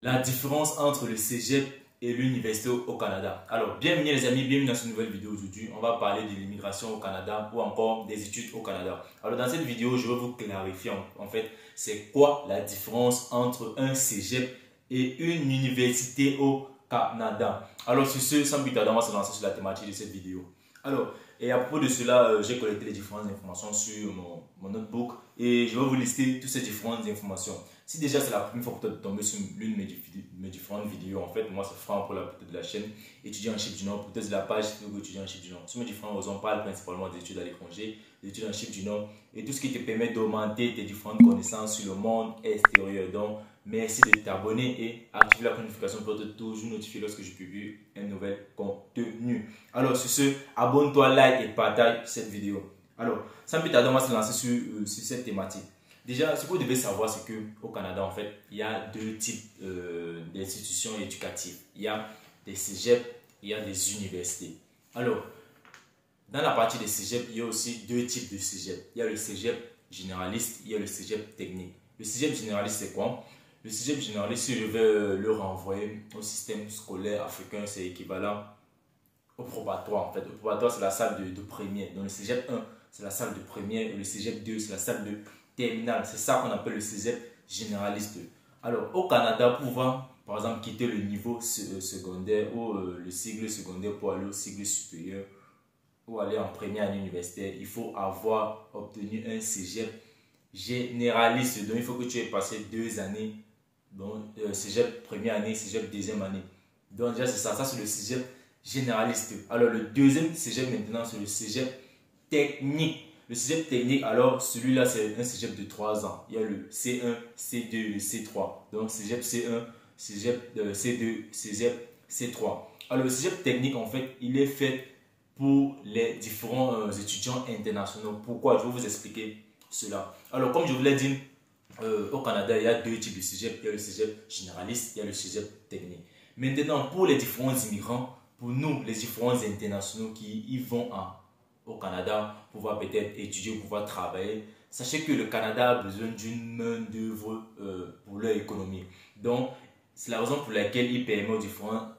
La différence entre le cégep et l'université au Canada. Alors, bienvenue les amis, bienvenue dans cette nouvelle vidéo. Aujourd'hui, on va parler de l'immigration au Canada ou encore des études au Canada. Alors, dans cette vidéo, je vais vous clarifier en fait, c'est quoi la différence entre un cégep et une université au Canada. Alors, sur ce, sans plus tarder, on va se lancer sur la thématique de cette vidéo. Alors, et à propos de cela, j'ai collecté les différentes informations sur mon notebook et je vais vous lister toutes ces différentes informations. Si déjà c'est la première fois que tu es tombé sur l'une de mes différentes vidéos, en fait, moi c'est Franck pour la de la chaîne étudiant en Chypre du Nord, peut-être de la page étudiant en Chypre du Nord. Sur mes différents réseaux, on parle principalement des études à l'étranger, des études en Chypre du Nord et tout ce qui te permet d'augmenter tes différentes connaissances sur le monde extérieur. Donc, merci de t'abonner et activer la notification pour être toujours notifié lorsque je publie un nouvel contenu. Alors, sur ce, abonne-toi, like et partage cette vidéo. Alors, sans plus tarder, on va se lancer sur cette thématique. Déjà, ce que vous devez savoir, c'est qu'au Canada, en fait, il y a deux types d'institutions éducatives. Il y a des cégeps, il y a des universités. Alors, dans la partie des cégeps, il y a aussi deux types de cégeps. Il y a le cégep généraliste, il y a le cégep technique. Le cégep généraliste, c'est quoi? Le cégep généraliste, si je vais le renvoyer au système scolaire africain, c'est équivalent au probatoire. En fait, le probatoire, c'est la salle de première. Donc, le cégep 1, c'est la salle de première et le cégep 2, c'est la salle de terminale. C'est ça qu'on appelle le cégep généraliste. Alors, au Canada, pour pouvoir, par exemple, quitter le niveau secondaire ou le cycle secondaire pour aller au cycle supérieur ou aller en première année universitaire, il faut avoir obtenu un cégep généraliste. Donc, il faut que tu aies passé 2 années. Donc, cégep première année, cégep deuxième année. Donc, déjà, c'est ça. Ça, c'est le cégep généraliste. Alors, le deuxième cégep maintenant, c'est le cégep technique. Le cégep technique, alors celui-là, c'est un cégep de 3 ans. Il y a le C1, C2, le C3. Donc, cégep C1, cégep C2, cégep C3. Alors, le cégep technique, en fait, il est fait pour les différents étudiants internationaux. Pourquoi? Je vais vous expliquer cela. Alors, comme je vous l'ai dit, au Canada, il y a deux types de cégep. Il y a le cégep généraliste, il y a le cégep technique. Maintenant, pour les différents immigrants, pour nous, les différents internationaux qui y vont au Canada, pouvoir peut-être étudier ou pouvoir travailler, sachez que le Canada a besoin d'une main-d'œuvre pour leur économie. Donc, c'est la raison pour laquelle il permet aux différents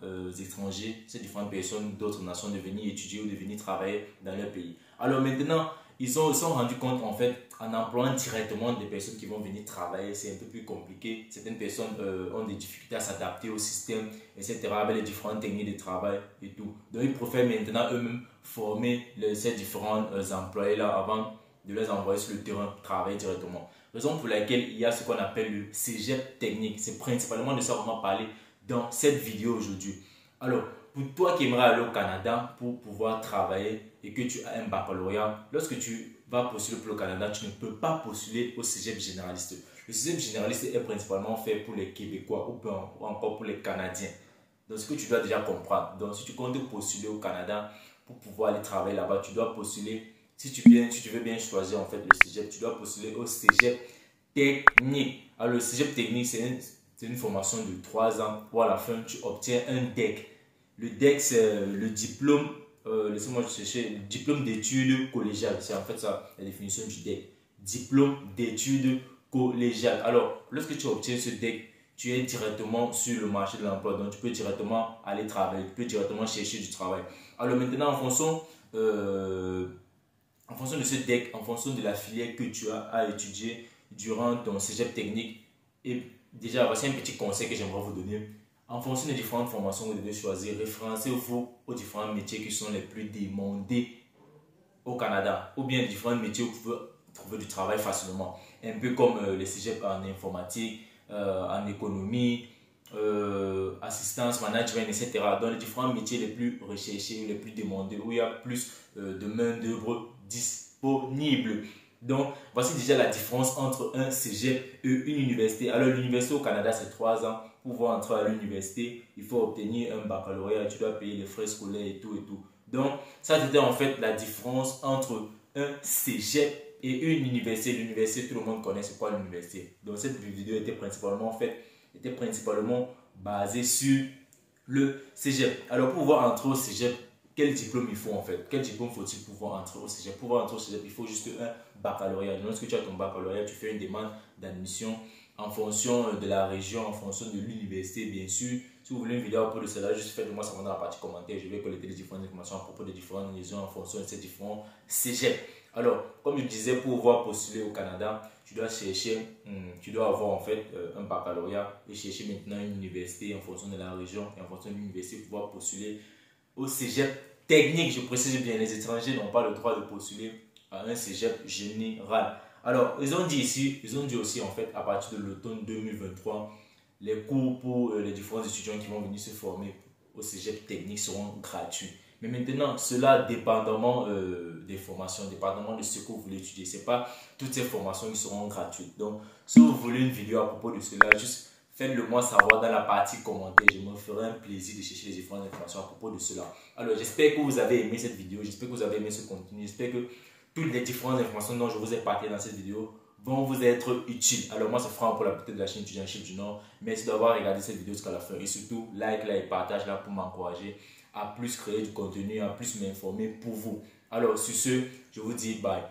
étrangers, ces différentes personnes d'autres nations de venir étudier ou de venir travailler dans leur pays. Alors maintenant, ils se sont rendus compte en fait, en employant directement des personnes qui vont venir travailler, c'est un peu plus compliqué. Certaines personnes ont des difficultés à s'adapter au système, etc., avec les différentes techniques de travail et tout. Donc ils préfèrent maintenant eux-mêmes former ces différents employés-là avant de les envoyer sur le terrain travailler directement. Raison pour laquelle il y a ce qu'on appelle le cégep technique. C'est principalement de ça qu'on va parler dans cette vidéo aujourd'hui. Alors, pour toi qui aimerais aller au Canada pour pouvoir travailler et que tu as un baccalauréat, lorsque tu vas postuler pour le Canada, tu ne peux pas postuler au cégep généraliste. Le cégep généraliste est principalement fait pour les Québécois ou encore pour les Canadiens. Donc, ce que tu dois déjà comprendre. Donc, si tu comptes postuler au Canada pour pouvoir aller travailler là-bas, tu dois postuler. Si tu veux bien choisir en fait le cégep, tu dois postuler au cégep technique. Alors, le cégep technique, c'est une formation de 3 ans où à la fin, tu obtiens un DEC. Le DEC, c'est le diplôme, laissez-moi chercher, le diplôme d'études collégiales. C'est en fait ça, la définition du DEC. Diplôme d'études collégiales. Alors, lorsque tu obtiens ce DEC, tu es directement sur le marché de l'emploi. Donc, tu peux directement aller travailler, tu peux directement chercher du travail. Alors maintenant, en fonction de ce DEC, en fonction de la filière que tu as à étudier durant ton cégep technique, et déjà, voici un petit conseil que j'aimerais vous donner. En fonction des différentes formations que vous devez choisir, référencez-vous aux différents métiers qui sont les plus demandés au Canada, ou bien les différents métiers où vous pouvez trouver du travail facilement. Un peu comme les cégeps en informatique, en économie, assistance, management, etc. Dans les différents métiers les plus recherchés, les plus demandés, où il y a plus de main-d'œuvre disponible. Donc, voici déjà la différence entre un cégep et une université. Alors, l'université au Canada, c'est 3 ans. Pour pouvoir entrer à l'université, il faut obtenir un baccalauréat, tu dois payer les frais scolaires et tout et tout. Donc, ça c'était en fait la différence entre un cégep et une université. L'université, tout le monde connaît c'est quoi l'université. Donc, cette vidéo était principalement basée sur le cégep. Alors, pour pouvoir entrer au cégep, quel diplôme il faut en fait? Quel diplôme faut-il pour pouvoir entrer au cégep? Pour pouvoir entrer au cégep, il faut juste un baccalauréat. Donc, lorsque tu as ton baccalauréat, tu fais une demande d'admission en fonction de la région, en fonction de l'université, bien sûr. Si vous voulez une vidéo à propos de cela, juste faites-moi savoir dans la partie commentaire. Je vais collecter les différentes informations à propos des différentes régions en fonction de ces différents cégeps. Alors, comme je disais, pour pouvoir postuler au Canada, tu dois chercher, tu dois avoir en fait un baccalauréat et chercher maintenant une université en fonction de la région et en fonction de l'université pour pouvoir postuler au cégep technique. Je précise bien, les étrangers n'ont pas le droit de postuler à un cégep général. Alors, ils ont dit aussi en fait, à partir de l'automne 2023, les cours pour les différents étudiants qui vont venir se former au cégep technique seront gratuits. Mais maintenant, cela dépendamment des formations, dépendamment de ce que vous voulez étudier. Ce n'est pas toutes ces formations qui seront gratuites. Donc, si vous voulez une vidéo à propos de cela, juste faites-le moi savoir dans la partie commentaire. Je me ferai un plaisir de chercher les différentes informations à propos de cela. Alors, j'espère que vous avez aimé cette vidéo. J'espère que vous avez aimé ce contenu. J'espère que toutes les différentes informations dont je vous ai partagées dans cette vidéo vont vous être utiles. Alors moi c'est Franck pour la beauté de la chaîne Étudiantship du Nord. Merci d'avoir regardé cette vidéo jusqu'à la fin et surtout like-la et partage-la pour m'encourager à plus créer du contenu, à plus m'informer pour vous. Alors sur ce, je vous dis bye.